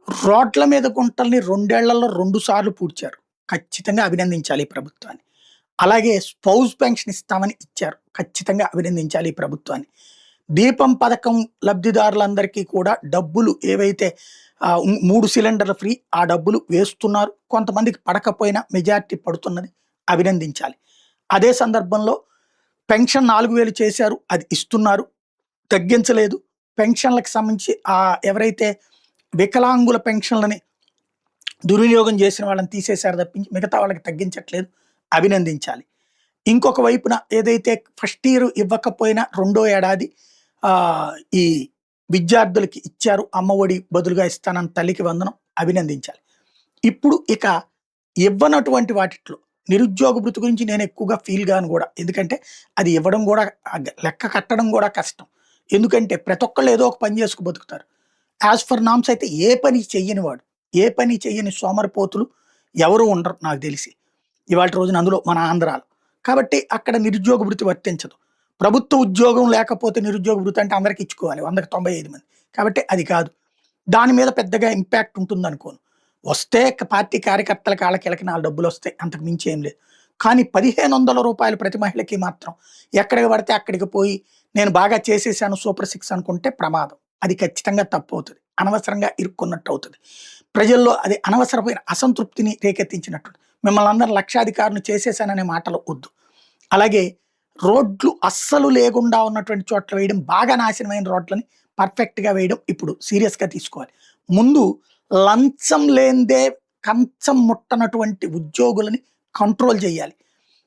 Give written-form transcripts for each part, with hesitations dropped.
రోడ్ల మీద గుంటల్ని 2 ఏళ్లలో 2 సార్లు పూడ్చారు. ఖచ్చితంగా అభినందించాలి ఈ ప్రభుత్వాన్ని. అలాగే స్పౌస్ పెన్షన్ ఇస్తామని ఇచ్చారు. ఖచ్చితంగా అభినందించాలి ఈ ప్రభుత్వాన్ని. దీపం పథకం లబ్ధిదారులందరికీ కూడా డబ్బులు ఏవైతే 3 సిలిండర్లు ఫ్రీ ఆ డబ్బులు వేస్తున్నారు. కొంతమందికి పడకపోయినా మెజారిటీ పడుతున్నది. అభినందించాలి. అదే సందర్భంలో పెన్షన్ 4000 చేశారు. అది ఇస్తున్నారు. తగ్గించలేదు. పెన్షన్‌లకు సంబంధించి ఎవరైతే వికలాంగుల పెన్షన్‌లని దుర్వినియోగం చేసిన వాళ్ళని తీసేశారు తప్పించి మిగతా వాళ్ళకి తగ్గించట్లేదు. అభినందించాలి. ఇంకొక వైపున ఏదైతే ఫస్ట్ ఇయర్ ఇవ్వకపోయినా రెండో ఏడాది ఈ విద్యార్థులకి ఇచ్చారు. అమ్మఒడి బదులుగా ఇస్తానని తల్లికి వందనం అభినందించాలి. ఇప్పుడు ఇక ఇవ్వనటువంటి వాటిట్లో నిరుద్యోగ భృతి గురించి నేను ఎక్కువగా ఫీల్ గాను కూడా. ఎందుకంటే అది ఇవ్వడం కూడా లెక్క కట్టడం కూడా కష్టం. ఎందుకంటే ప్రతి ఒక్కళ్ళు ఏదో ఒక పని చేసుకు బతుకుతారు. యాజ్ ఫర్ నామ్స్ అయితే ఏ పని చెయ్యని వాడు, ఏ పని చెయ్యని సోమరిపోతులు ఎవరు ఉండరు నాకు తెలిసి ఇవాళ రోజున, అందులో మన ఆంధ్రాలో. కాబట్టి అక్కడ నిరుద్యోగ భృతి వర్తించదు. ప్రభుత్వ ఉద్యోగం లేకపోతే నిరుద్యోగ భృతి అంటే అందరికి ఇచ్చుకోవాలి, 195 మంది. కాబట్టి అది కాదు. దాని మీద పెద్దగా ఇంపాక్ట్ ఉంటుంది అనుకోను. వస్తే పార్టీ కార్యకర్తల కాళ్ళకి 4 డబ్బులు వస్తాయి, అంతకు మించి ఏం లేదు. కానీ 1500 రూపాయలు ప్రతి మహిళకి మాత్రం ఎక్కడికి పడితే అక్కడికి పోయి నేను బాగా చేసేసాను సూపర్ 6 అనుకుంటే ప్రమాదం. అది ఖచ్చితంగా తప్పు అవుతుంది. అనవసరంగా ఇరుక్కున్నట్టు అవుతుంది. ప్రజల్లో అది అనవసరమైన అసంతృప్తిని రేకెత్తించినట్టు. మిమ్మల్ని అందరూ లక్షాధికారులు చేసేసాననే మాటలు వద్దు. అలాగే రోడ్లు అస్సలు లేకుండా ఉన్నటువంటి చోట్ల వేయడం, బాగా నాశనమైన రోడ్లని పర్ఫెక్ట్గా వేయడం ఇప్పుడు సీరియస్గా తీసుకోవాలి. ముందు లంచం లేందే కంచం ముట్టనటువంటి ఉద్యోగులని కంట్రోల్ చేయాలి.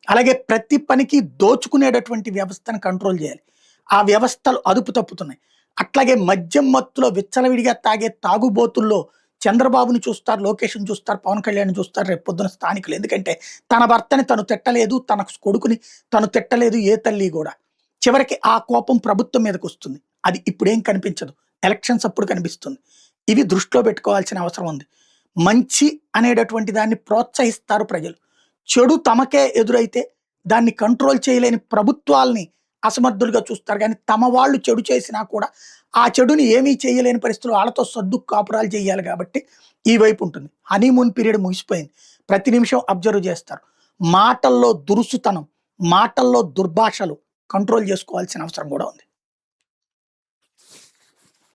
అలాగే ప్రతి పనికి దోచుకునేటటువంటి వ్యవస్థను కంట్రోల్ చేయాలి. ఆ వ్యవస్థలు అదుపు తప్పుతున్నాయి. అట్లాగే మద్యం మత్తులో విచ్చలవిడిగా తాగే తాగుబోతుల్లో చంద్రబాబుని చూస్తారు, లోకేష్ని చూస్తారు, పవన్ కళ్యాణ్ చూస్తారు, రేపు పొద్దున స్థానికులు. ఎందుకంటే తన భర్తని తను తిట్టలేదు, తన కొడుకుని తను తిట్టలేదు ఏ తల్లి కూడా. చివరికి ఆ కోపం ప్రభుత్వం మీదకి వస్తుంది. అది ఇప్పుడేం కనిపించదు, ఎలక్షన్స్ అప్పుడు కనిపిస్తుంది. ఇవి దృష్టిలో పెట్టుకోవాల్సిన అవసరం ఉంది. మంచి అనేటటువంటి దాన్ని ప్రోత్సహిస్తారు ప్రజలు. చెడు తమకే ఎదురైతే దాన్ని కంట్రోల్ చేయలేని ప్రభుత్వాల్ని అసమర్థులుగా చూస్తారు. కానీ తమ వాళ్ళు చెడు చేసినా కూడా ఆ చెడుని ఏమీ చేయలేని పరిస్థితులు వాళ్ళతో సర్దు కాపురాలు చేయాలి. కాబట్టి ఈ వైపు ఉంటుంది. హనీమూన్ పీరియడ్ ముగిసిపోయింది. ప్రతి నిమిషం అబ్జర్వ్ చేస్తారు. మాటల్లో దురుసుతనం, మాటల్లో దుర్భాషలు కంట్రోల్ చేసుకోవాల్సిన అవసరం కూడా ఉంది.